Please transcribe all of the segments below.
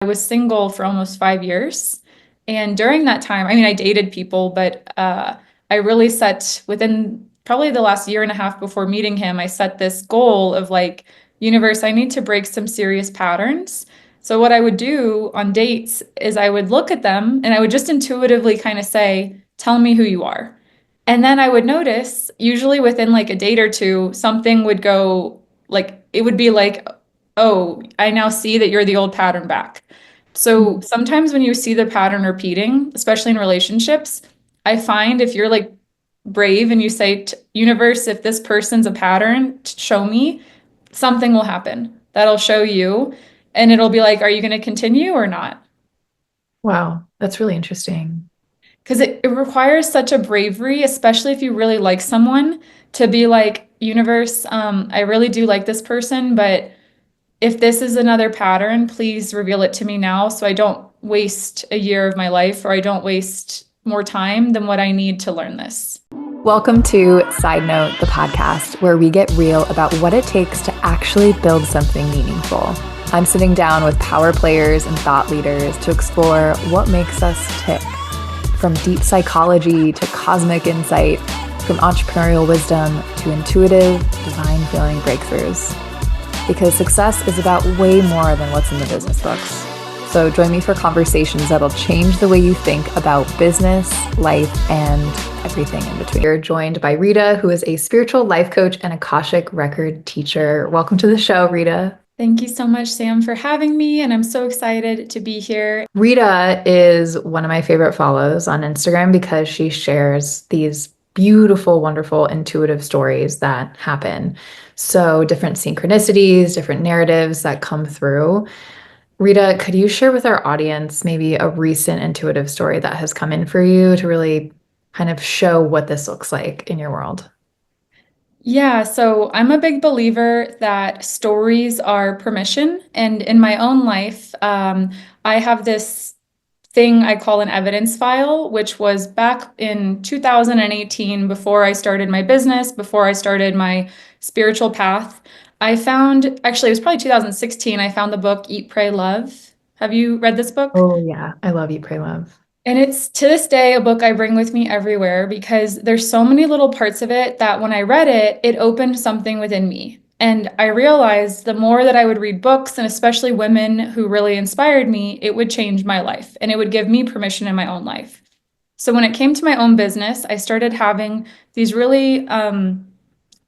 I was single for almost 5 years. And during that time, I mean, I dated people, but I really set within probably the last year and a half before meeting him, I set this goal of like, universe, I need to break some serious patterns. So what I would do on dates is I would look at them and I would just intuitively kind of say, tell me who you are. And then I would notice, usually within like a date or two, something would go like, it would be like, oh, I now see that you're the old pattern back. So Mhm. sometimes when you see the pattern repeating, especially in relationships, I find if you're like brave and you say, universe, if this person's a pattern, show me, something will happen that'll show you. And it'll be like, are you going to continue or not? Wow, that's really interesting. Because it requires such a bravery, especially if you really like someone, to be like, universe, I really do like this person, but if this is another pattern, please reveal it to me now so I don't waste a year of my life or I don't waste more time than what I need to learn this. Welcome to Side Note, the podcast, where we get real about what it takes to actually build something meaningful. I'm sitting down with power players and thought leaders to explore what makes us tick, from deep psychology to cosmic insight, from entrepreneurial wisdom to intuitive, divine feeling breakthroughs. Because success is about way more than what's in the business books. So join me for conversations that'll change the way you think about business, life, and everything in between. You're joined by Rita, who is a spiritual life coach and Akashic record teacher. Welcome to the show, Rita. Thank you so much, Sam, for having me, and I'm so excited to be here. Rita is one of my favorite follows on Instagram because she shares these beautiful, wonderful, intuitive stories that happen. So, different synchronicities, different narratives that come through. Rita, could you share with our audience maybe a recent intuitive story that has come in for you to really kind of show what this looks like in your world? Yeah, so I'm a big believer that stories are permission. And in my own life, I have this thing I call an evidence file, which was back in 2018, before I started my business, before I started my spiritual path. I found, actually, it was probably 2016, I found the book Eat, Pray, Love. Have you read this book? Oh, yeah. I love You, Pray, Love. And it's to this day a book I bring with me everywhere because there's so many little parts of it that when I read it, it opened something within me. And I realized the more that I would read books, and especially women who really inspired me, it would change my life and it would give me permission in my own life. So when it came to my own business, I started having these really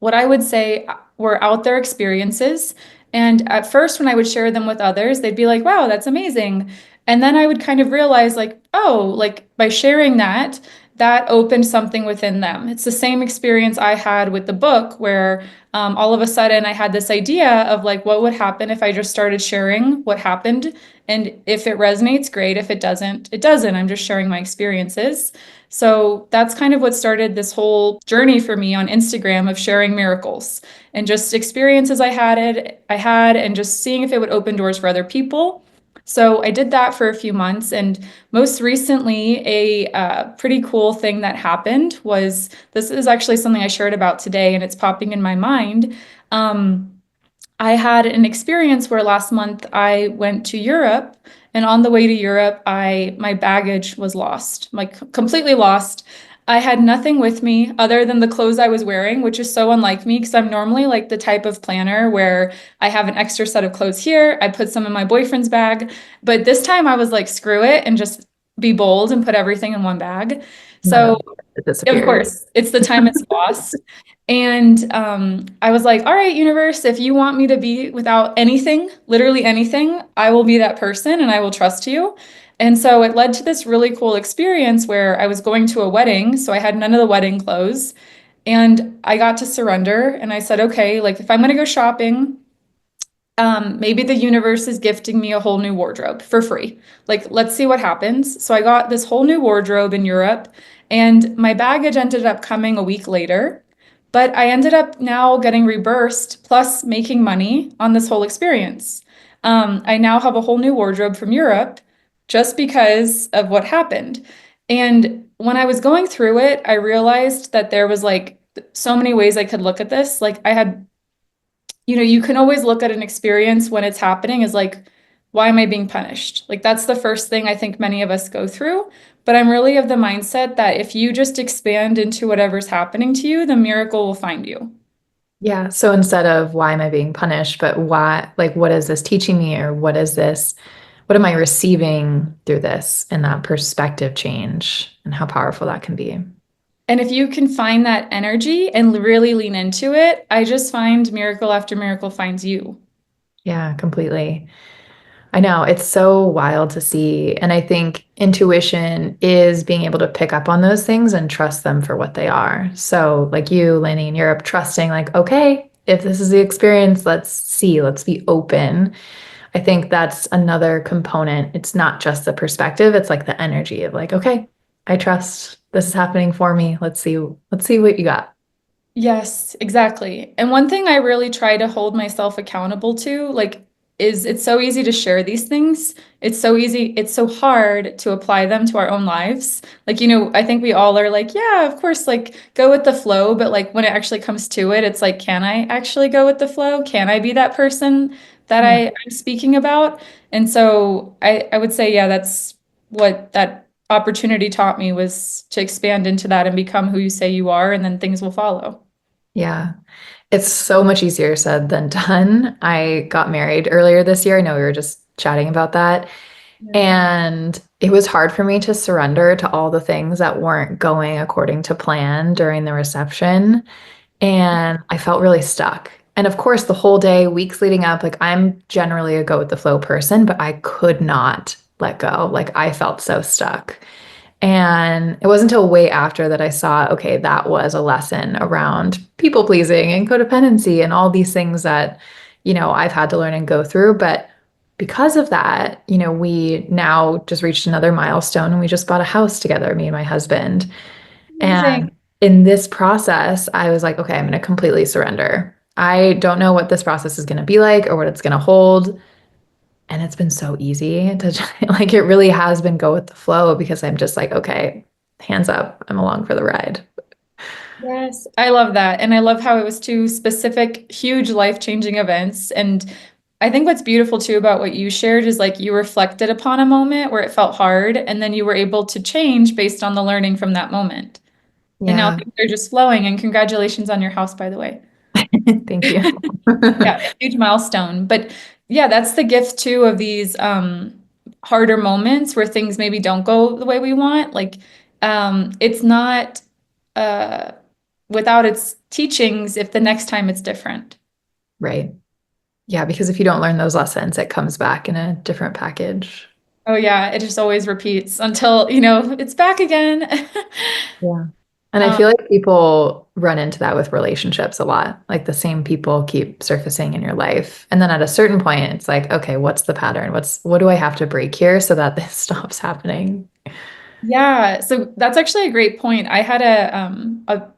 what I would say were out there experiences. And at first, when I would share them with others, they'd be like, wow, that's amazing. And then I would kind of realize, like, oh, like by sharing that, that opened something within them. It's the same experience I had with the book, where all of a sudden I had this idea of like, what would happen if I just started sharing what happened? And if it resonates, great. If it doesn't, it doesn't. I'm just sharing my experiences. So that's kind of what started this whole journey for me on Instagram of sharing miracles and just experiences I had and just seeing if it would open doors for other people. So I did that for a few months, and most recently, a pretty cool thing that happened was this is actually something I shared about today, and it's popping in my mind. Um, I had an experience where last month I went to Europe, and on the way to Europe, I my baggage was lost, like completely lost. I had nothing with me other than the clothes I was wearing, which is so unlike me because I'm normally like the type of planner where I have an extra set of clothes here, I put some in my boyfriend's bag, but this time I was like, screw it and just be bold and put everything in one bag. None So of it of disappeared. course, it's the time it's lost. And I was like, all right, universe, if you want me to be without anything, literally anything, I will be that person and I will trust you. And so it led to this really cool experience where I was going to a wedding. So I had none of the wedding clothes. And I got to surrender. And I said, okay, like if I'm going to go shopping, maybe the universe is gifting me a whole new wardrobe for free. Like, let's see what happens. So I got this whole new wardrobe in Europe, and my baggage ended up coming a week later. But I ended up now getting reimbursed plus making money on this whole experience. I now have a whole new wardrobe from Europe just because of what happened. And when I was going through it, I realized that there was like so many ways I could look at this. Like, I had you can always look at an experience when it's happening as like, why am I being punished? Like that's the first thing I think many of us go through. But I'm really of the mindset that if you just expand into whatever's happening to you, the miracle will find you. Yeah. So instead of why am I being punished, but why, like, what is this teaching me? Or what is this? What am I receiving through this? And that perspective change and how powerful that can be. And if you can find that energy and really lean into it, I just find miracle after miracle finds you. Yeah, completely. I know it's so wild to see. And I think intuition is being able to pick up on those things and trust them for what they are. So, like you, Lenny, in Europe, trusting, like, okay, if this is the experience, let's see, let's be open. I think that's another component. It's not just the perspective, it's like the energy of like, okay, I trust this is happening for me. Let's see what you got. Yes, exactly. And one thing I really try to hold myself accountable to, like, is it's so easy to share these things. It's so easy, it's so hard to apply them to our own lives. Like, I think we all are like, yeah, of course, like go with the flow, but like when it actually comes to it, it's like, can I actually go with the flow? Can I be that person that Yeah. I'm speaking about? And so I would say, yeah, that's what that opportunity taught me was to expand into that and become who you say you are, and then things will follow. Yeah. It's so much easier said than done. I got married earlier this year. I know we were just chatting about that. Yeah. And it was hard for me to surrender to all the things that weren't going according to plan during the reception. And I felt really stuck. And of course, the whole day, weeks leading up, like I'm generally a go with the flow person, but I could not let go. Like I felt so stuck. And it wasn't until way after that I saw, okay, that was a lesson around people pleasing and codependency and all these things that, I've had to learn and go through. But because of that, we now just reached another milestone and we just bought a house together, me and my husband. And Amazing. in this process, I was like, okay, I'm going to completely surrender. I don't know what this process is going to be like or what it's going to hold. And it's been so easy to like, it really has been go with the flow because I'm just like, okay, hands up, I'm along for the ride. Yes, I love that. And I love how it was two specific, huge life-changing events. And I think what's beautiful too about what you shared is like you reflected upon a moment where it felt hard, and then you were able to change based on the learning from that moment. And now Yeah. things are just flowing. And congratulations on your house, by the way. Thank you. Yeah, a huge milestone. But yeah, that's the gift too of these harder moments where things maybe don't go the way we want. Like it's not uh without its teachings if the next time it's different. Right. Yeah, because if you don't learn those lessons, it comes back in a different package. Oh yeah, it just always repeats until, it's back again. Yeah. And I Um, feel like people run into that with relationships a lot. Like the same people keep surfacing in your life. And then at a certain point, it's like, okay, what's the pattern? What do I have to break here so that this stops happening? yeah, so that's actually a great point. I had a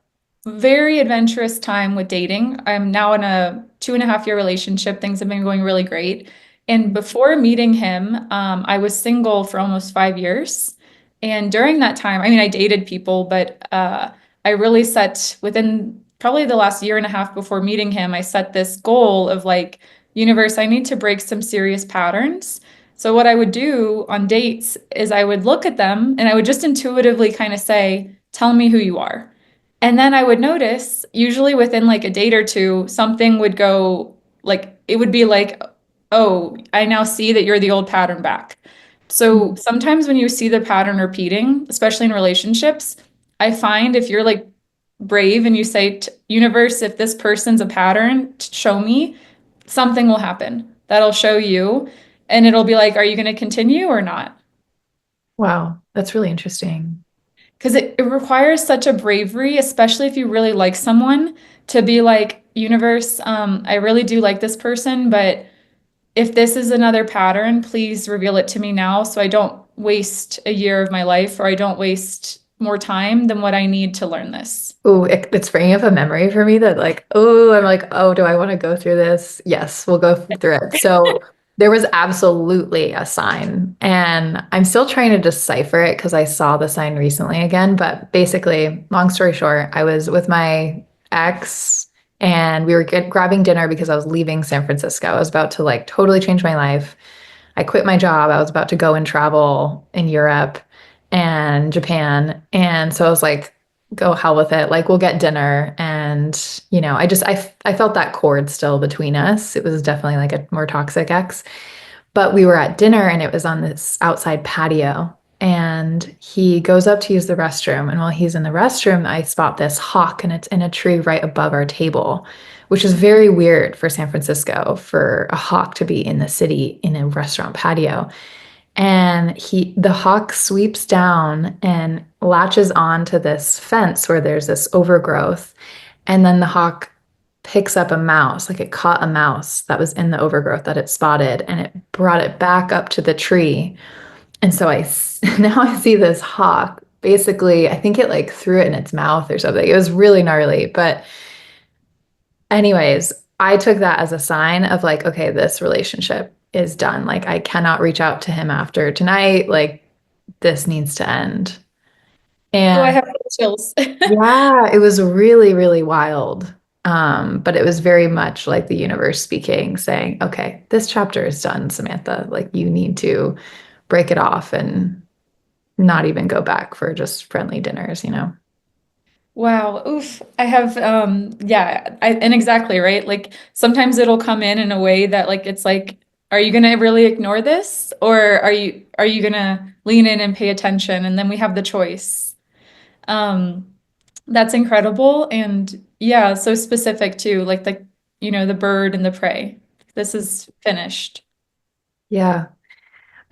very adventurous time with dating. I'm now in a 2.5 year relationship. Things have been going really great. And before meeting him, I was single for almost 5 years. And during that time, I mean, I dated people, but I really set within probably the last year and a half before meeting him, I set this goal of like, universe, I need to break some serious patterns. So what I would do on dates is I would look at them and I would just intuitively kind of say, tell me who you are. And then I would notice, usually within like a date or two, something would go like, it would be like, oh, I now see that you're the old pattern back. So sometimes when you see the pattern repeating, especially in relationships, I find if you're like brave and you say, universe, if this person's a pattern, show me, something will happen that'll show you. And it'll be like, are you going to continue or not? Wow, that's really interesting. Because it requires such a bravery, especially if you really like someone, to be like, universe, I really do like this person, but if this is another pattern, please reveal it to me now so I don't waste a year of my life or I don't waste more time than what I need to learn this. Oh, it's bringing up a memory for me that like, oh, I'm like, oh, do I want to go through this? Yes, we'll go through it. So there was absolutely a sign, and I'm still trying to decipher it because I saw the sign recently again. But basically, long story short, I was with my ex and we were grabbing dinner because I was leaving San Francisco. I was about to like totally change my life. I quit my job. I was about to go and travel in Europe and Japan. And so I was like, go hell with it. Like we'll get dinner. And, I felt that cord still between us. It was definitely like a more toxic ex. But we were at dinner and it was on this outside patio. And he goes up to use the restroom. And while he's in the restroom, I spot this hawk and it's in a tree right above our table, which is very weird for San Francisco for a hawk to be in the city in a restaurant patio. And the hawk sweeps down and latches onto this fence where there's this overgrowth. And then the hawk picks up a mouse, like it caught a mouse that was in the overgrowth that it spotted, and it brought it back up to the tree. And so now I see this hawk. Basically, I think it like threw it in its mouth or something. It was really gnarly. But anyways, I took that as a sign of like, okay, this relationship is done. Like I cannot reach out to him after tonight. Like this needs to end. Oh, I And have chills. yeah, it was really, really wild. But it was very much like the universe speaking, saying, okay, this chapter is done, Samantha. Like you need to break it off and not even go back for just friendly dinners, you know? Wow. Oof. I have, yeah, and exactly, right? Like sometimes it'll come in a way that like, it's like, are you gonna really ignore this? Or are you gonna lean in and pay attention? And then we have the choice. Um, that's incredible. And yeah, so specific too, like the bird and the prey. This is finished. Yeah.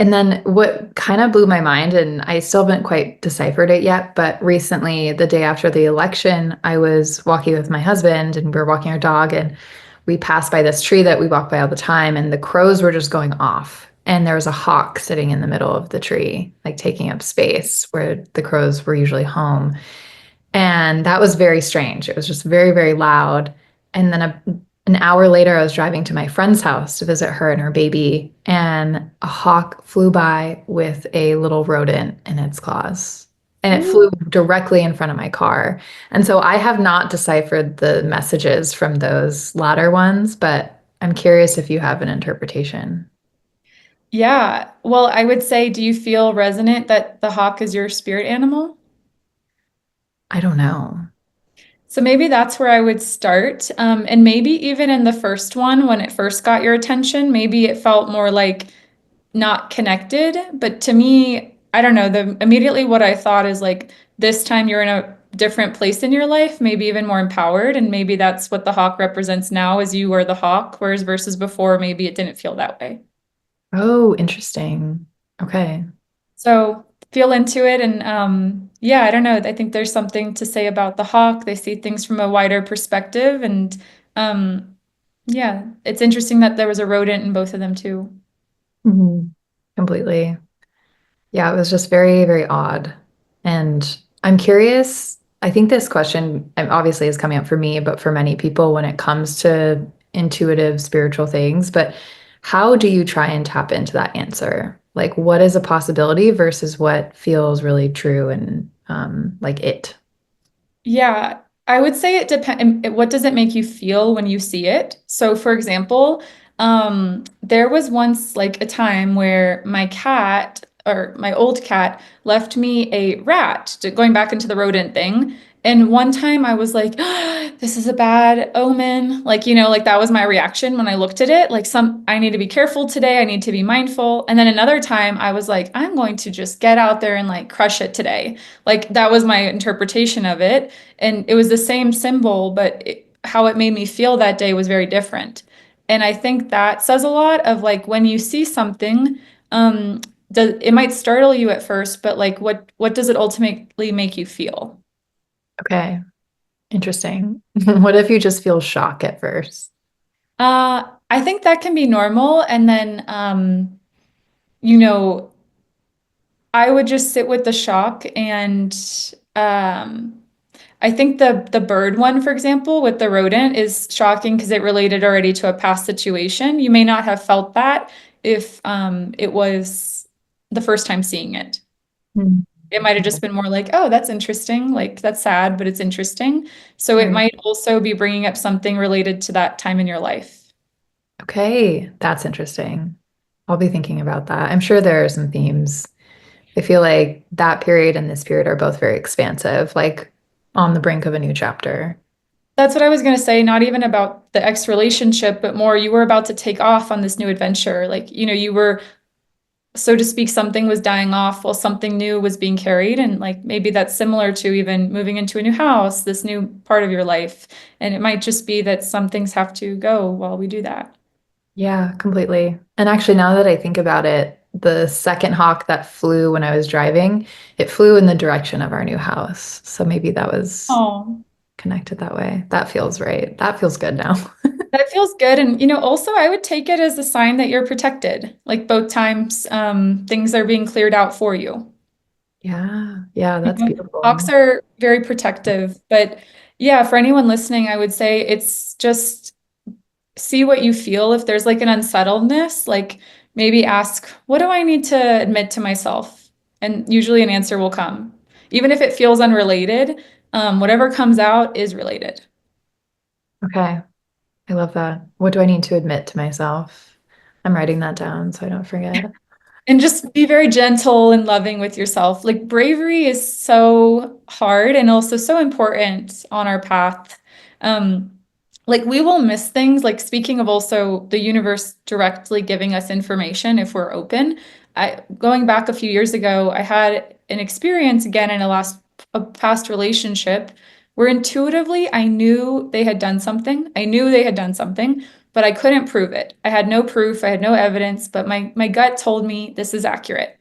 And then what kind of blew my mind, and I still haven't quite deciphered it yet, but recently, the day after the election, I was walking with my husband and we were walking our dog, and we passed by this tree that we walk by all the time, and the crows were just going off. And there was a hawk sitting in the middle of the tree, like taking up space where the crows were usually home. And that was very strange. It was just very, very loud. And then an hour later, I was driving to my friend's house to visit her and her baby, and a hawk flew by with a little rodent in its claws. And it flew directly in front of my car. And so I have not deciphered the messages from those latter ones, but I'm curious if you have an interpretation. Yeah. Well, I would say, do you feel resonant that the hawk is your spirit animal? I don't know. So maybe that's where I would start. And maybe even in the first one, when it first got your attention, maybe it felt more like not connected. But to me, I don't know, the immediately what I thought is like this time you're in a different place in your life, maybe even more empowered. And maybe that's what the hawk represents now as you are the hawk, whereas versus before, maybe it didn't feel that way. Oh, interesting. Okay. So feel into it. And yeah, I don't know. I think there's something to say about the hawk. They see things from a wider perspective. And um, yeah, it's interesting that there was a rodent in both of them too. Mhm. Completely. Yeah, it was just very, very odd. And I'm curious, I think this question obviously is coming up for me, but for many people when it comes to intuitive spiritual things, but how do you try and tap into that answer? Like, what is a possibility versus what feels really true and like it? Yeah, I would say it depends. What does it make you feel when you see it? So, for example, there was once like a time where my cat or my old cat left me a rat, going back into the rodent thing. And one time I was like, this is a bad omen. Like, like that was my reaction when I looked at it. Like, I need to be careful today. I need to be mindful. And then another time I was like, I'm going to just get out there and like crush it today. Like, that was my interpretation of it. And it was the same symbol, but how it made me feel that day was very different. And I think that says a lot of like when you see something, um, it might startle you at first, but like what does it ultimately make you feel? Okay, interesting. What if you just feel shock at first? I think that can be normal. And then you know, I would just sit with the shock and um I think the bird one, for example, with the rodent is shocking because it related already to a past situation. You may not have felt that if it was the first time seeing it. Hmm. It might have just been more like, oh, that's interesting. Like, that's sad, but it's interesting. So it Right. might also be bringing up something related to that time in your life. Okay, that's interesting. I'll be thinking about that. I'm sure there are some themes. I feel like that period and this period are both very expansive, like on the brink of a new chapter. That's what I was going to say, not even about the ex relationship, but more you were about to take off on this new adventure. Like, you were, so to speak, something was dying off while something new was being carried. And like maybe that's similar to even moving into a new house, this new part of your life. And it might just be that some things have to go while we do that. Yeah, completely. And actually, now that I think about it, the second hawk that flew when I was driving, it flew in the direction of our new house. So maybe that was Oh, connected that way. That feels right. That feels good now. that feels good. And, also I would take it as a sign that you're protected. Like both times, things are being cleared out for you. Yeah. Yeah, that's Hawks beautiful. are very protective, but yeah, for anyone listening, I would say it's just see what you feel. If there's like an unsettledness, like maybe ask, what do I need to admit to myself? And usually an answer will come. Even if it feels unrelated, whatever comes out is related. Okay. I love that. What do I need to admit to myself? I'm writing that down so I don't forget. And just be very gentle and loving with yourself. Like bravery is so hard and also so important on our path. Um, like we will miss things. Like speaking of also the universe directly giving us information if we're open. Going back a few years ago, I had an experience again in a past relationship where intuitively I knew they had done something. I knew they had done something, but I couldn't prove it. I had no proof, I had no evidence, but my gut told me this is accurate.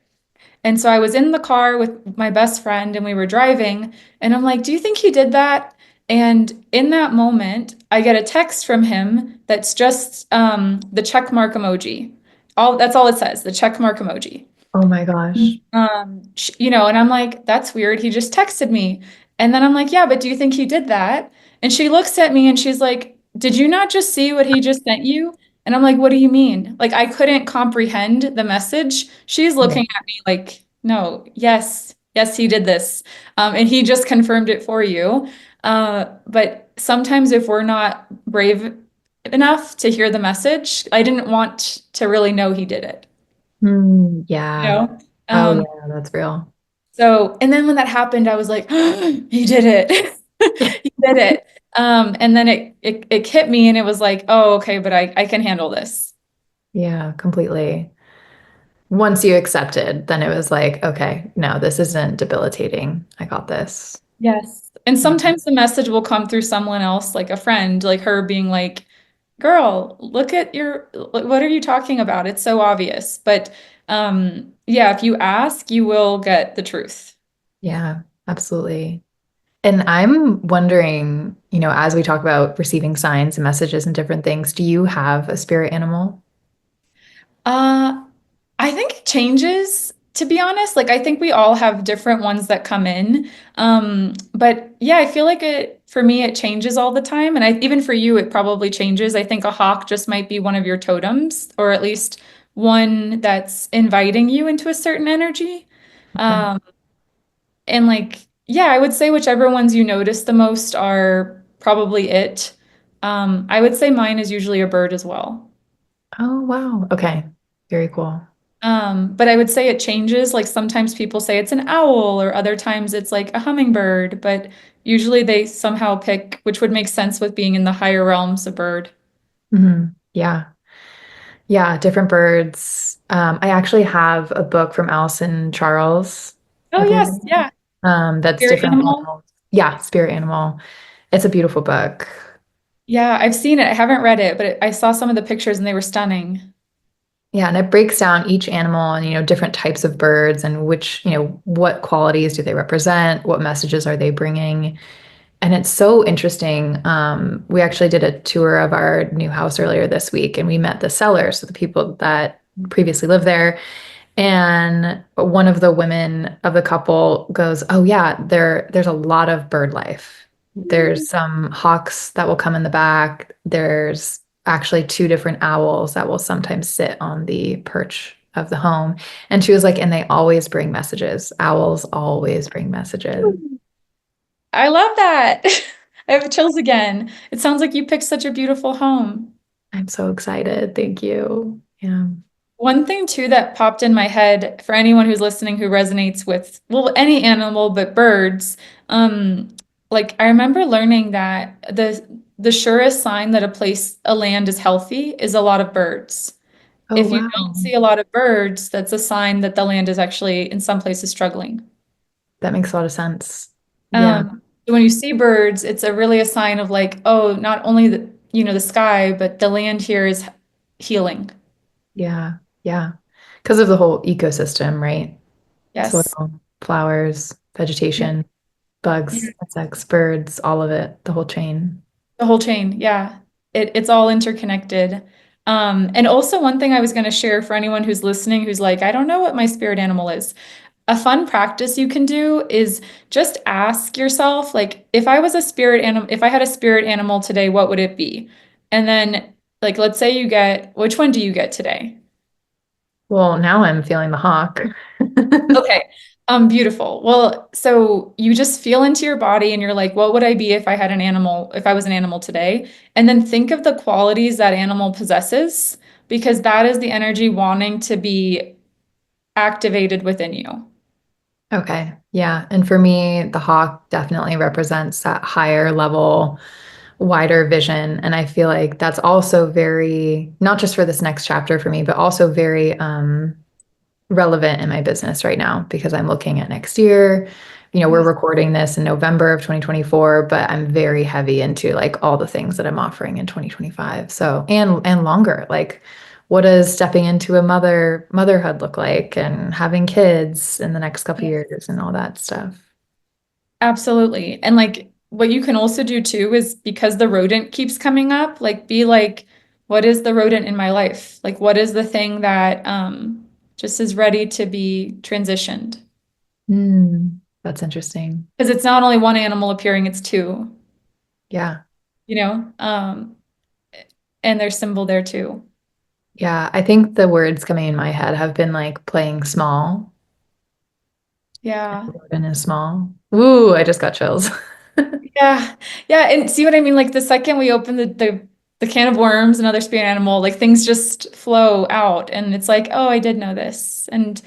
And so I was in the car with my best friend and we were driving, and I'm like, "Do you think he did that?" And in that moment, I get a text from him that's just the check mark emoji. That's all it says, the check mark emoji. Oh my gosh. And I'm like, that's weird. He just texted me. And then I'm like, yeah, but do you think he did that? And she looks at me and she's like, did you not just see what he just sent you? And I'm like, what do you mean? Like, I couldn't comprehend the message. She's Yeah. looking at me like, no, yes, yes, he did this. And he just confirmed it for you. But sometimes if we're not brave enough to hear the message, I didn't want to really know he did it, you Yeah. know? Oh Um, yeah, that's real. So, and then when that happened, I was like, he did it. He did it. And then it hit me and it was like, oh, okay, but I can handle this. Yeah, completely. Once you accepted, then it was like, okay, no, this isn't debilitating. I got this. Yes. And Yeah. sometimes the message will come through someone else, like a friend, like her being like, girl, look at what are you talking about? It's so obvious. But yeah, if you ask, you will get the truth. Yeah, absolutely. And I'm wondering, as we talk about receiving signs and messages and different things, do you have a spirit animal? Uh, I think it changes, to be honest. Like I think we all have different ones that come in. But yeah, I feel like for me it changes all the time. And even for you, it probably changes. I think a hawk just might be one of your totems, or at least one that's inviting you into a certain energy. Okay. Um, and like, yeah, I would say whichever ones you notice the most are probably it. I would say mine is usually a bird as well. Oh, wow. Okay. Very cool. But I would say it changes. Like sometimes people say it's an owl, or other times it's like a hummingbird, but usually they somehow pick, which would make sense with being in the higher realms, a bird. Yeah. Yeah, different birds. I actually have a book from Alison Charles, Oh, I believe. yes. Yeah. That's Spirit different animal. animals. Yeah, Spirit Animal. It's a beautiful book. Yeah, I've seen it. I haven't read it, but I saw some of the pictures and they were stunning. Yeah, and it breaks down each animal and, different types of birds and which, what qualities do they represent? What messages are they bringing? And it's so interesting. We actually did a tour of our new house earlier this week, and we met the sellers, so the people that previously lived there. And one of the women of the couple goes, "Oh yeah, there's a lot of bird life. There's some hawks that will come in the back. There's actually two different owls that will sometimes sit on the perch of the home." And she was like, "And they always bring messages. Owls always bring messages." I love that. I have chills again. It sounds like you picked such a beautiful home. I'm so excited. Thank you. Yeah. One thing too that popped in my head for anyone who's listening who resonates with, well, any animal but birds, um, like I remember learning that the surest sign that a land is healthy is a lot of birds. Oh, If you don't wow. see a lot of birds, that's a sign that the land is actually in some places struggling. That makes a lot of sense. Yeah. So when you see birds, it's a really a sign of like, oh, not only the sky, but the land here is healing. Yeah. Yeah. Because of the whole ecosystem, right? Yes. Soil, flowers, Yeah. vegetation, bugs, insects, birds, all of it, the whole chain. The whole chain, yeah. It's all interconnected. And also one thing I was going to share for anyone who's listening who's like, I don't know what my spirit animal is. A fun practice you can do is just ask yourself, like, if I had a spirit animal today, what would it be? And then, like, let's say which one do you get today? Well, now I'm feeling the hawk. Okay. Beautiful. Well, so you just feel into your body and you're like, what would I be if I was an animal today? And then think of the qualities that animal possesses, because that is the energy wanting to be activated within you. Okay. Yeah. And for me, the hawk definitely represents that higher level, wider vision. And I feel like that's also very, not just for this next chapter for me, but also very relevant in my business right now because I'm looking at next year. We're Yes. recording this in November of 2024, but I'm very heavy into like all the things that I'm offering in 2025. So, and longer, like what does stepping into a motherhood look like and having kids in the next couple of years and all that stuff. Absolutely. And like what you can also do too is because the rodent keeps coming up, like be like, what is the rodent in my life? Like what is the thing that just is ready to be transitioned? That's interesting. Because it's not only one animal appearing, it's two, Yeah. you know? And there's symbol there too. Yeah. I think the words coming in my head have been like playing small. Yeah. Jordan is small. Ooh, I just got chills. Yeah. Yeah. And see what I mean? Like the second we open the can of worms, another spirit animal, like things just flow out. And it's like, oh, I did know this. And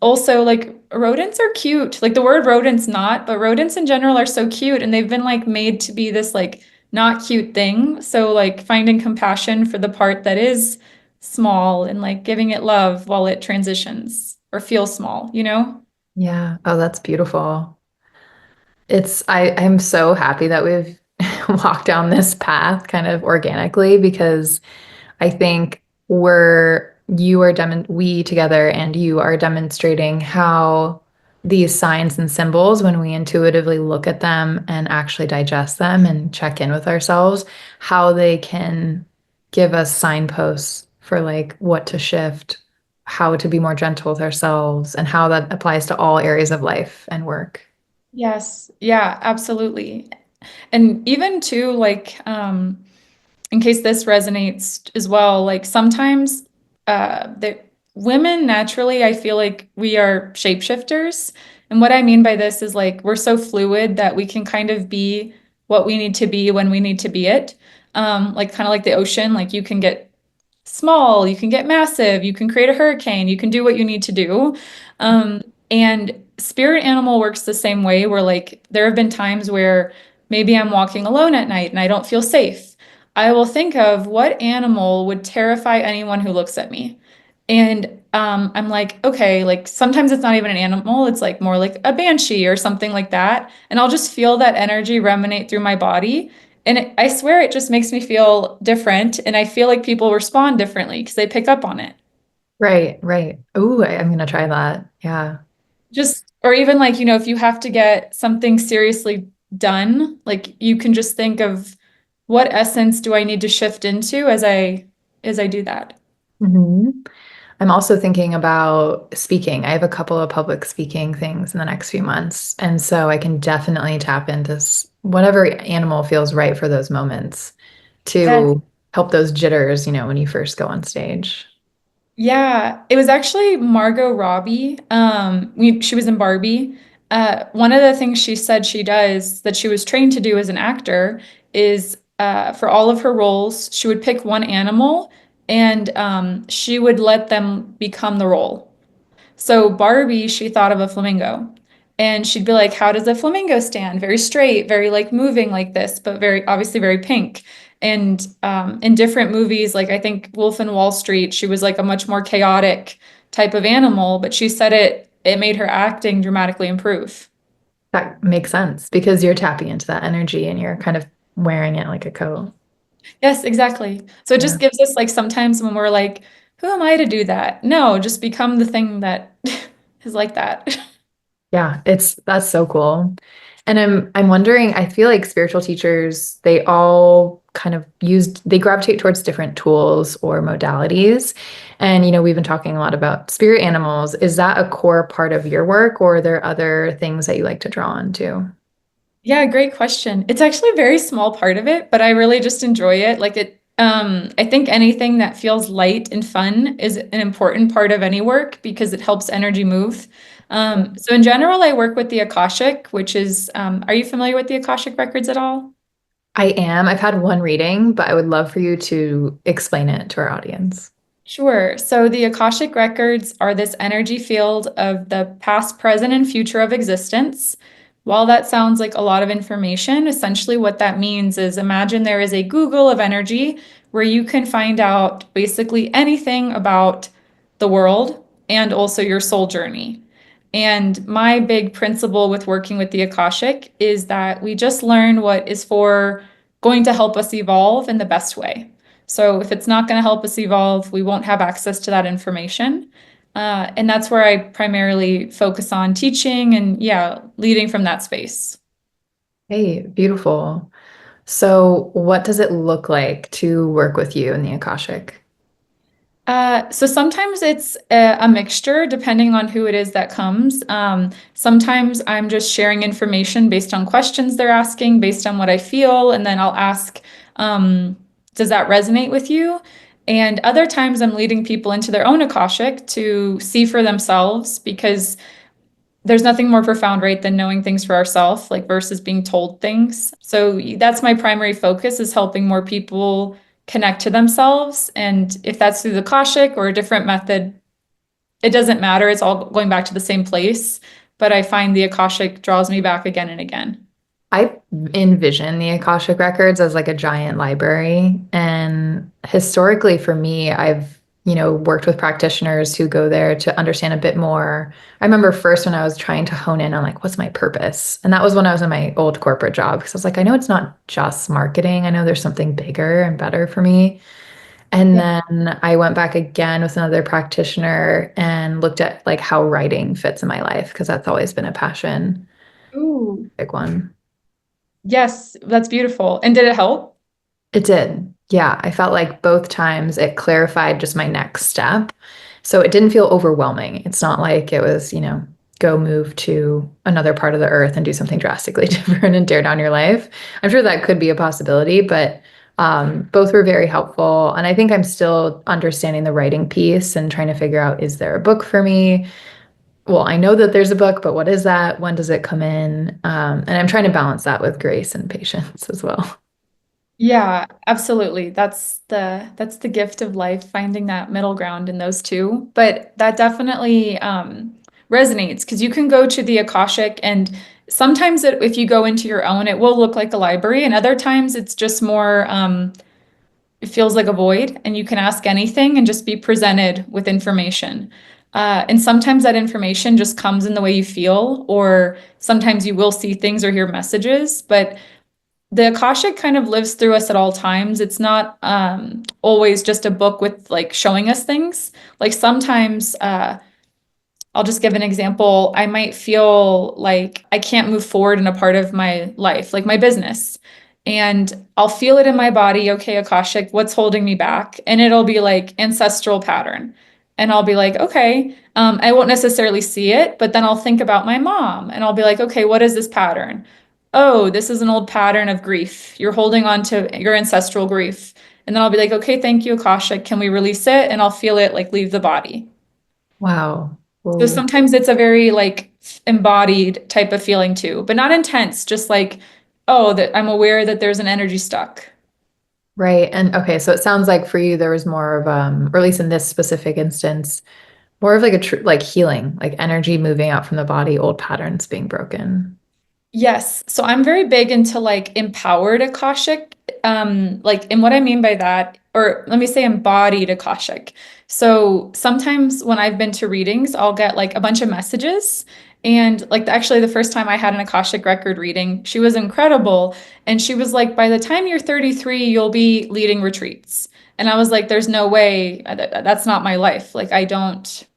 also like rodents are cute. Like the word rodents not, but rodents in general are so cute and they've been like made to be this like not cute thing. So like finding compassion for the part that is small and like giving it love while it transitions or feels small, you know? Yeah. Oh, that's beautiful. I'm so happy that we've walked down this path kind of organically because I think we together and you are demonstrating how these signs and symbols, when we intuitively look at them and actually digest them and check in with ourselves, how they can give us signposts for like what to shift, how to be more gentle with ourselves, and how that applies to all areas of life and work. Yes. Yeah, absolutely. And even too, like, in case this resonates as well, like sometimes the women naturally, I feel like we are shapeshifters. And what I mean by this is like we're so fluid that we can kind of be what we need to be when we need to be it. Like kind of like the ocean, like you can get small, you can get massive, you can create a hurricane, you can do what you need to do. And spirit animal works the same way, where like there have been times where maybe I'm walking alone at night and I don't feel safe. I will think of what animal would terrify anyone who looks at me. And I'm like, okay, like sometimes it's not even an animal, it's like more like a banshee or something like that. And I'll just feel that energy reminate through my body. And I swear it just makes me feel different. And I feel like people respond differently because they pick up on it. Right, right. Ooh, I'm gonna try that. Yeah. Just, or even like, if you have to get something seriously done, like you can just think of what essence do I need to shift into as I do that. hmm I'm also thinking about speaking. I have a couple of public speaking things in the next few months. And so I can definitely tap into whatever animal feels right for those moments Yes. to help those jitters, when you first go on stage. Yeah, it was actually Margot Robbie. She was in Barbie. One of the things she said she does that she was trained to do as an actor is for all of her roles, she would pick one animal and she would let them become the role. So Barbie, she thought of a flamingo. And she'd be like, how does a flamingo stand? Very straight, very like moving like this, but very obviously very pink. And in different movies, like I think Wolf in Wall Street, she was like a much more chaotic type of animal, but she said it made her acting dramatically improve. That makes sense because you're tapping into that energy and you're kind of wearing it like a coat. Yes, exactly. So it Yeah. just gives us like sometimes when we're like, who am I to do that? No, just become the thing that is like that. Yeah, it's that's so cool. And I'm wondering, I feel like spiritual teachers, they all kind of they gravitate towards different tools or modalities. And we've been talking a lot about spirit animals. Is that a core part of your work, or are there other things that you like to draw on to? Yeah, great question. It's actually a very small part of it, but I really just enjoy it. I think anything that feels light and fun is an important part of any work because it helps energy move. So in general, I work with the Akashic, which is, are you familiar with the Akashic records at all? I am. I've had one reading, but I would love for you to explain it to our audience. Sure. So the Akashic records are this energy field of the past, present, and future of existence. While that sounds like a lot of information, essentially what that means is imagine there is a Google of energy where you can find out basically anything about the world and also your soul journey. And my big principle with working with the Akashic is that we just learn what is for going to help us evolve in the best way. So if it's not going to help us evolve, we won't have access to that information. And that's where I primarily focus on teaching and, yeah, leading from that space. Hey, beautiful. So, what does it look like to work with you in the Akashic? So sometimes it's a mixture depending on who it is that comes. Sometimes I'm just sharing information based on questions they're asking, based on what I feel, and then I'll ask, does that resonate with you? And other times I'm leading people into their own Akashic to see for themselves because there's nothing more profound, right, than knowing things for ourselves, like versus being told things. So that's my primary focus is helping more people connect to themselves. And if that's through the Akashic or a different method, it doesn't matter. It's all going back to the same place. But I find the Akashic draws me back again and again. I envision the Akashic Records as like a giant library. And historically, for me, I've, worked with practitioners who go there to understand a bit more. I remember first when I was trying to hone in on like, what's my purpose? And that was when I was in my old corporate job because I was like, I know it's not just marketing. I know there's something bigger and better for me. And Yeah. then I went back again with another practitioner and looked at like how writing fits in my life because that's always been a passion, Ooh. big one. Yes, that's beautiful. And did it help? It did. Yeah, I felt like both times it clarified just my next step. So it didn't feel overwhelming. It's not like it was, go move to another part of the earth and do something drastically different and tear down your life. I'm sure that could be a possibility, but both were very helpful. And I think I'm still understanding the writing piece and trying to figure out, is there a book for me? Well, I know that there's a book, but what is that? When does it come in? And I'm trying to balance that with grace and patience as well. Yeah, absolutely. That's the gift of life, finding that middle ground in those two. But that definitely resonates because you can go to the Akashic and sometimes if you go into your own, it will look like a library, and other times it's just more it feels like a void, and you can ask anything and just be presented with information. And sometimes that information just comes in the way you feel, or sometimes you will see things or hear messages, but the Akashic kind of lives through us at all times. It's not always just a book with like showing us things. Like sometimes, I'll just give an example. I might feel like I can't move forward in a part of my life, like my business. And I'll feel it in my body. Okay, Akashic, what's holding me back? And it'll be like ancestral pattern. And I'll be like, okay, I won't necessarily see it, but then I'll think about my mom and I'll be like, okay, what is this pattern? Oh, this is an old pattern of grief. You're holding on to your ancestral grief. And then I'll be like, okay, thank you, Akashic. Can we release it? And I'll feel it like leave the body. Wow. So Whoa. sometimes it's a very like embodied type of feeling too, but not intense, just like, oh, that I'm aware that there's an energy stuck. Right. And okay, so it sounds like for you there was more of or at least in this specific instance, more of like a tr like healing, like energy moving out from the body, old patterns being broken. Yes. So I'm very big into like empowered Akashic. And what I mean by that, or let me say embodied Akashic. So sometimes when I've been to readings, I'll get like a bunch of messages. And like actually the first time I had an Akashic record reading, she was incredible. And she was like, by the time you're 33, you'll be leading retreats. And I was like, there's no way that's not my life. Like I don't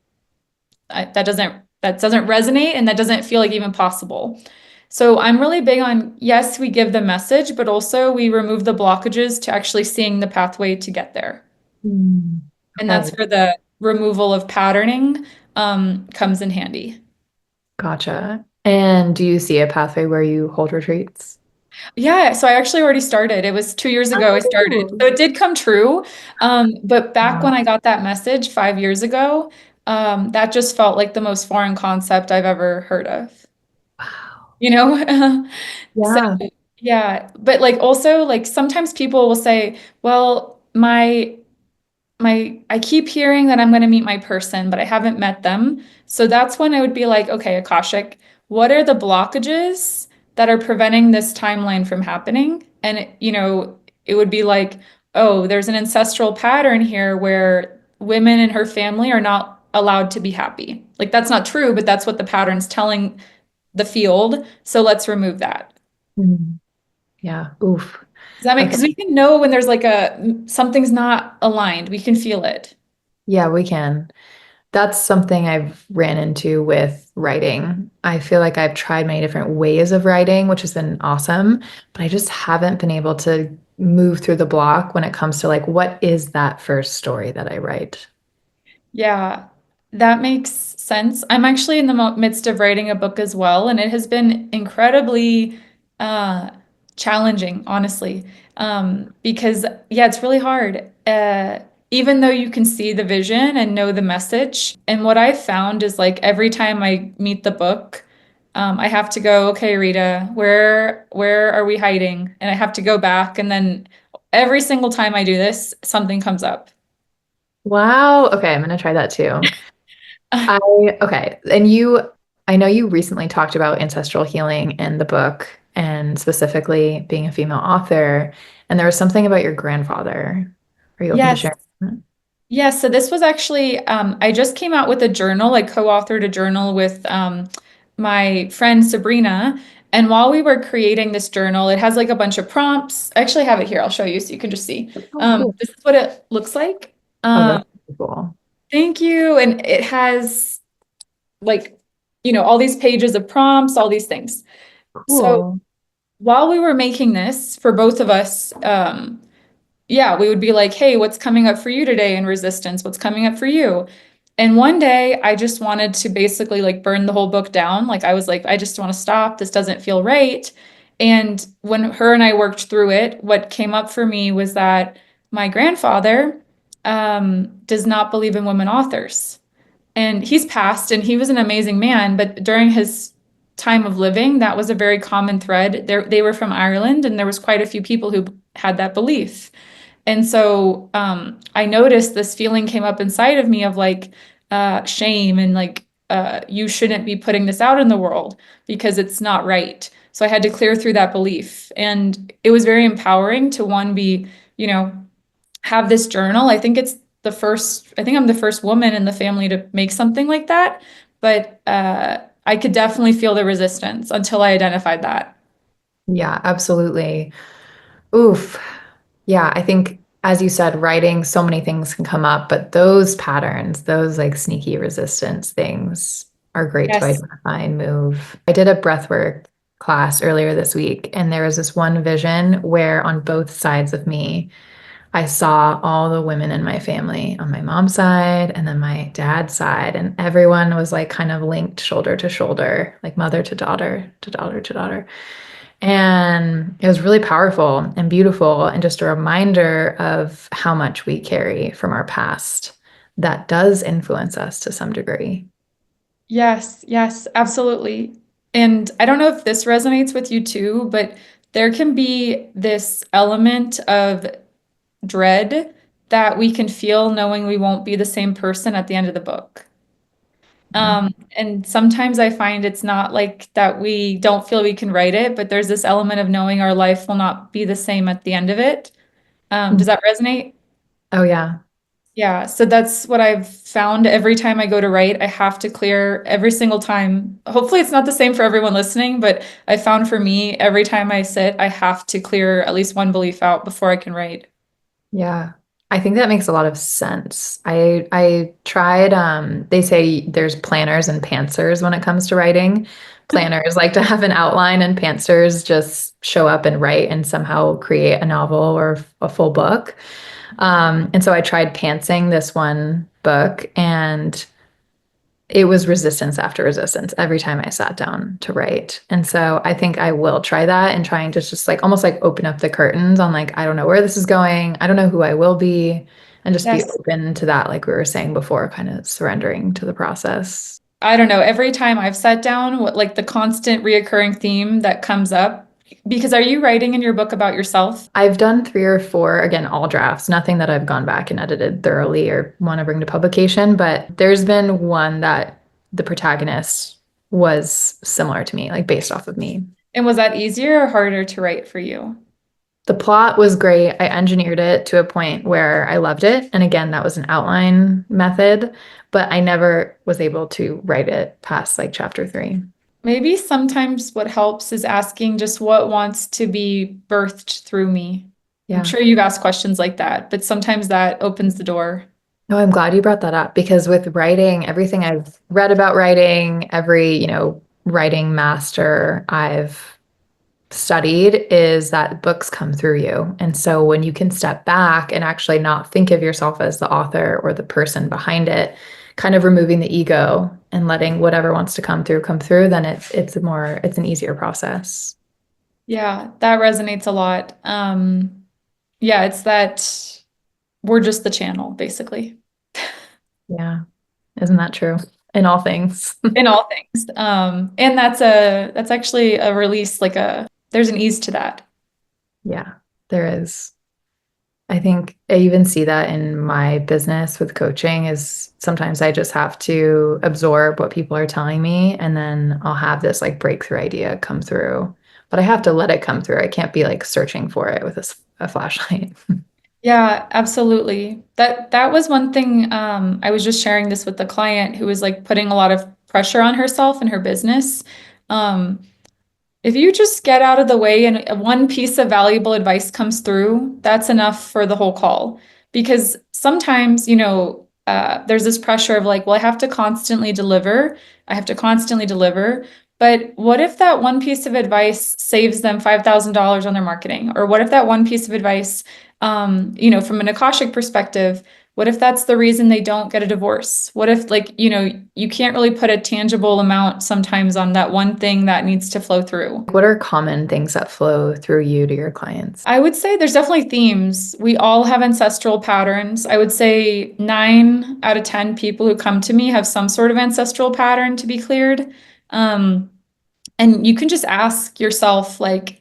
that doesn't resonate and that doesn't feel like even possible. So I'm really big on yes, we give the message, but also we remove the blockages to actually seeing the pathway to get there. Hmm. And Okay, that's where the removal of patterning comes in handy. gotcha. And do you see a pathway where you hold retreats? Yeah, so I actually already started. It was 2 years ago I started. Oh, So it did come true. But back wow. when I got that message 5 years ago, that just felt like the most foreign concept I've ever heard of. Wow. You know? So Yeah. yeah, but like also like sometimes people will say, well, my I keep hearing that I'm going to meet my person, but I haven't met them. So that's when I would be like, okay, Akashic, what are the blockages that are preventing this timeline from happening? And it would be like, oh, there's an ancestral pattern here where women in her family are not allowed to be happy. Like that's not true, but that's what the pattern's telling the field. So let's remove that. Mhm. Yeah. Oof. Does that make, Okay. because we can know when there's like something's not aligned. We can feel it. Yeah, we can. That's something I've ran into with writing. I feel like I've tried many different ways of writing, which has been awesome, but I just haven't been able to move through the block when it comes to like, what is that first story that I write? Yeah, that makes sense. I'm actually in the midst of writing a book as well, and it has been incredibly uh, challenging, honestly, because yeah, it's really hard. Even though you can see the vision and know the message, and what I've found is like every time I meet the book, I have to go, okay, Rita, where are we hiding? And I have to go back, and then every single time I do this, something comes up. Wow. Okay, I'm gonna try that too. I okay. And I know you recently talked about ancestral healing in the book and specifically being a female author, and there was something about your grandfather. Are you open to Yes. sharing that? Yes, so this was actually, I just came out with a journal, I co-authored a journal with my friend Sabrina. And while we were creating this journal, it has like a bunch of prompts. I actually have it here. I'll show you so you can just see. Oh, cool. This is what it looks like. Oh, Um, that's cool. Thank you. And it has like, all these pages of prompts, all these things. So Cool. while we were making this for both of us, yeah, we would be like, hey, what's coming up for you today in resistance? What's coming up for you? And one day I just wanted to basically like burn the whole book down. Like I was like, I just want to stop. This doesn't feel right. And when her and I worked through it, what came up for me was that my grandfather does not believe in women authors. And he's passed and he was an amazing man, but during his time of living, that was a very common thread. They were from Ireland and there was quite a few people who had that belief. And so I noticed this feeling came up inside of me of like shame and like, you shouldn't be putting this out in the world because it's not right. So I had to clear through that belief. And it was very empowering to one, you know, have this journal. I think I'm the first woman in the family to make something like that. But I could definitely feel the resistance until I identified that. Yeah, absolutely. Oof. Yeah, I think as you said, writing, so many things can come up, but those patterns, those like sneaky resistance things are great to Yes. identify and move. I did a breathwork class earlier this week, and there was this one vision where on both sides of me, I saw all the women in my family on my mom's side and then my dad's side, and everyone was like kind of linked shoulder to shoulder, like mother to daughter to daughter to daughter. And it was really powerful and beautiful, and just a reminder of how much we carry from our past that does influence us to some degree. Yes, yes, absolutely. And I don't know if this resonates with you too, but there can be this element of dread that we can feel knowing we won't be the same person at the end of the book. Yeah. And sometimes I find it's not like that we don't feel we can write it, but there's this element of knowing our life will not be the same at the end of it. Does that resonate? Oh, yeah. Yeah, so that's what I've found every time I go to write. I have to clear every single time. Hopefully, it's not the same for everyone listening, but I found for me, every time I sit, I have to clear at least one belief out before I can write. Yeah. I think that makes a lot of sense. I tried they say there's planners and pantsers when it comes to writing. Planners like to have an outline and pantsers just show up and write and somehow create a novel or a full book. And so I tried pantsing this one book and it was resistance after resistance every time I sat down to write. And so I think I will try that and trying to just like almost like open up the curtains on like, I don't know where this is going. I don't know who I will be. And just be Yes. open to that, like we were saying before, kind of surrendering to the process. I don't know. Every time I've sat down, what like the constant reoccurring theme that comes up, because are you writing in your book about yourself? I've done 3 or 4, again, all drafts, nothing that I've gone back and edited thoroughly or want to bring to publication, but there's been one that the protagonist was similar to me, like based off of me. And was that easier or harder to write for you? The plot was great. I engineered it to a point where I loved it. And again, that was an outline method, but I never was able to write it past like chapter 3. Maybe sometimes what helps is asking just what wants to be birthed through me. I'm Yeah. sure you've asked questions like that, but sometimes that opens the door. No, I'm glad you brought that up because with writing, everything I've read about writing, every, writing master I've studied is that books come through you. And so when you can step back and actually not think of yourself as the author or the person behind it, kind of removing the ego and letting whatever wants to come through, then it's an easier process. Yeah, that resonates a lot. Yeah, it's that we're just the channel, basically, Yeah. Isn't that true? In all things. in all things. And that's actually a release, like there's an ease to that. Yeah, there is. I think I even see that in my business with coaching is sometimes I just have to absorb what people are telling me and then I'll have this like breakthrough idea come through. But I have to let it come through. I can't be like searching for it with a flashlight. Yeah, absolutely. That was one thing. I was just sharing this with the client who was like putting a lot of pressure on herself and her business. Um, if you just get out of the way and one piece of valuable advice comes through, that's enough for the whole call. Because sometimes, there's this pressure of like, well, I have to constantly deliver. I have to constantly deliver. But what if that one piece of advice saves them $5,000 on their marketing? Or what if that one piece of advice, from an Akashic perspective, what if that's the reason they don't get a divorce? What if, like, you can't really put a tangible amount sometimes on that one thing that needs to flow through? What are common things that flow through you to your clients? I would say there's definitely themes. We all have ancestral patterns. I would say 9 out of 10 people who come to me have some sort of ancestral pattern to be cleared. Um, and you can just ask yourself, like,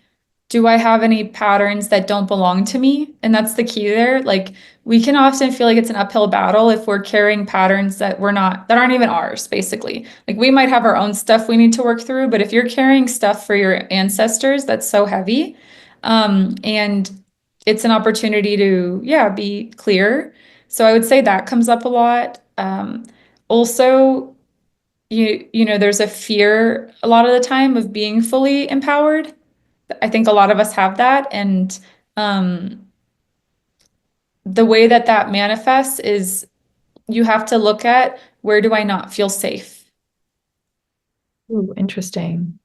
do I have any patterns that don't belong to me? And that's the key there. Like, we can often feel like it's an uphill battle if we're carrying patterns that aren't even ours, basically. Like, we might have our own stuff we need to work through, but if you're carrying stuff for your ancestors, that's so heavy. And it's an opportunity to, yeah, be clear. So I would say that comes up a lot. Also, there's a fear a lot of the time of being fully empowered. I think a lot of us have that. And um, the way that that manifests is you have to look at, where do I not feel safe? Ooh, interesting.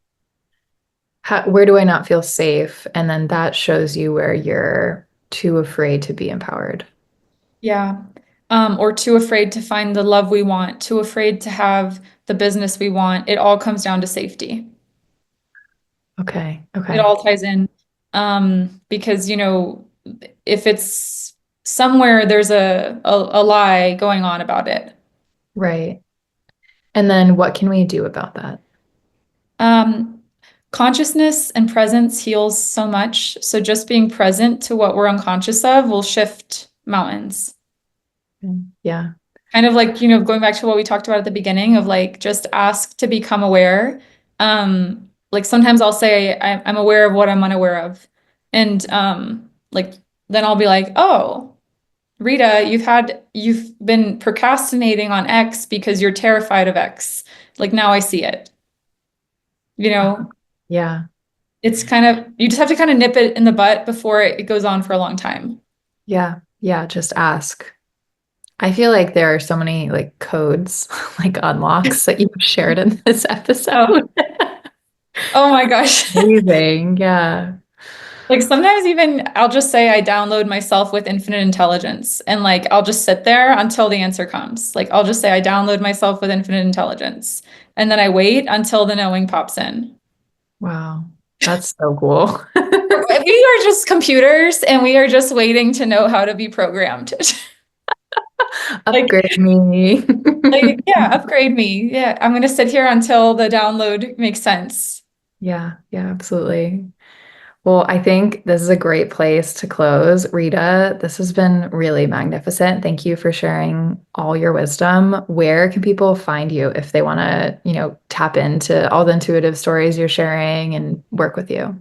Where do I not feel safe? And then that shows you where you're too afraid to be empowered. Yeah. Or too afraid to find the love we want, too afraid to have the business we want. It all comes down to safety. Okay. It Okay. all ties in. Because, if it's somewhere, there's a lie going on about it. Right. And then what can we do about that? Um, consciousness and presence heals so much. So just being present to what we're unconscious of will shift mountains. Yeah. Kind of like, going back to what we talked about at the beginning of like just ask to become aware. Like sometimes I'll say I'm aware of what I'm unaware of. And like then I'll be like, oh, Rita, you've been procrastinating on X because you're terrified of X. Like now I see it. You know, Yeah. it's kind of you just have to kind of nip it in the butt before it goes on for a long time. Yeah. Yeah. Just ask. I feel like there are so many like codes, like unlocks that you've shared in this Oh, episode. oh my gosh. Amazing. Yeah. Like sometimes even I'll just say I download myself with infinite intelligence and like I'll just sit there until the answer comes. Like I'll just say I download myself with infinite intelligence and then I wait until the knowing pops in. Wow. That's so cool. We are just computers and we are just waiting to know how to be programmed. Like, Upgrade me. yeah, upgrade me. Yeah, I'm gonna sit here until the download makes sense. Yeah, yeah, absolutely. Well, I think this is a great place to close. Rita, this has been really magnificent. Thank you for sharing all your wisdom. Where can people find you if they want to, tap into all the intuitive stories you're sharing and work with you?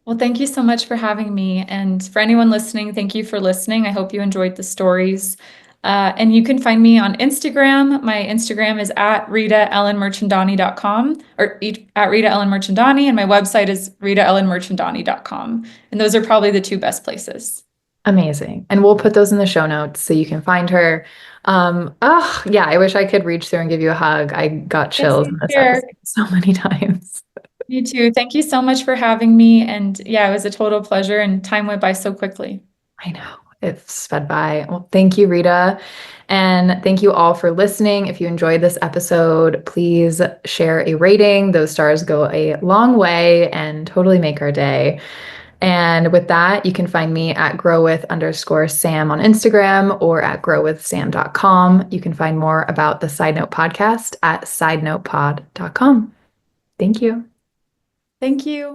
Well, thank you so much for having me. And for anyone listening, thank you for listening. I hope you enjoyed the stories. And you can find me on Instagram. My Instagram is at ritaellenmerchandani.com or at Rita Ellen Merchandani, and my website is ritaellenmerchandani.com. And those are probably the two best places. Amazing. And we'll put those in the show notes so you can find her. Oh, yeah, I wish I could reach through and give you a hug. I got Yes, chills in this here. episode so many times. You too. Thank you so much for having me. And yeah, it was a total pleasure, and time went by so quickly. I know it sped by. Well, thank you, Rita. And thank you all for listening. If you enjoyed this episode, please share a rating. Those stars go a long way and totally make our day. And with that, you can find me at growwith_Sam on Instagram or at growwithsam.com. You can find more about the Side Note podcast at sidenotepod.com. Thank you. Thank you.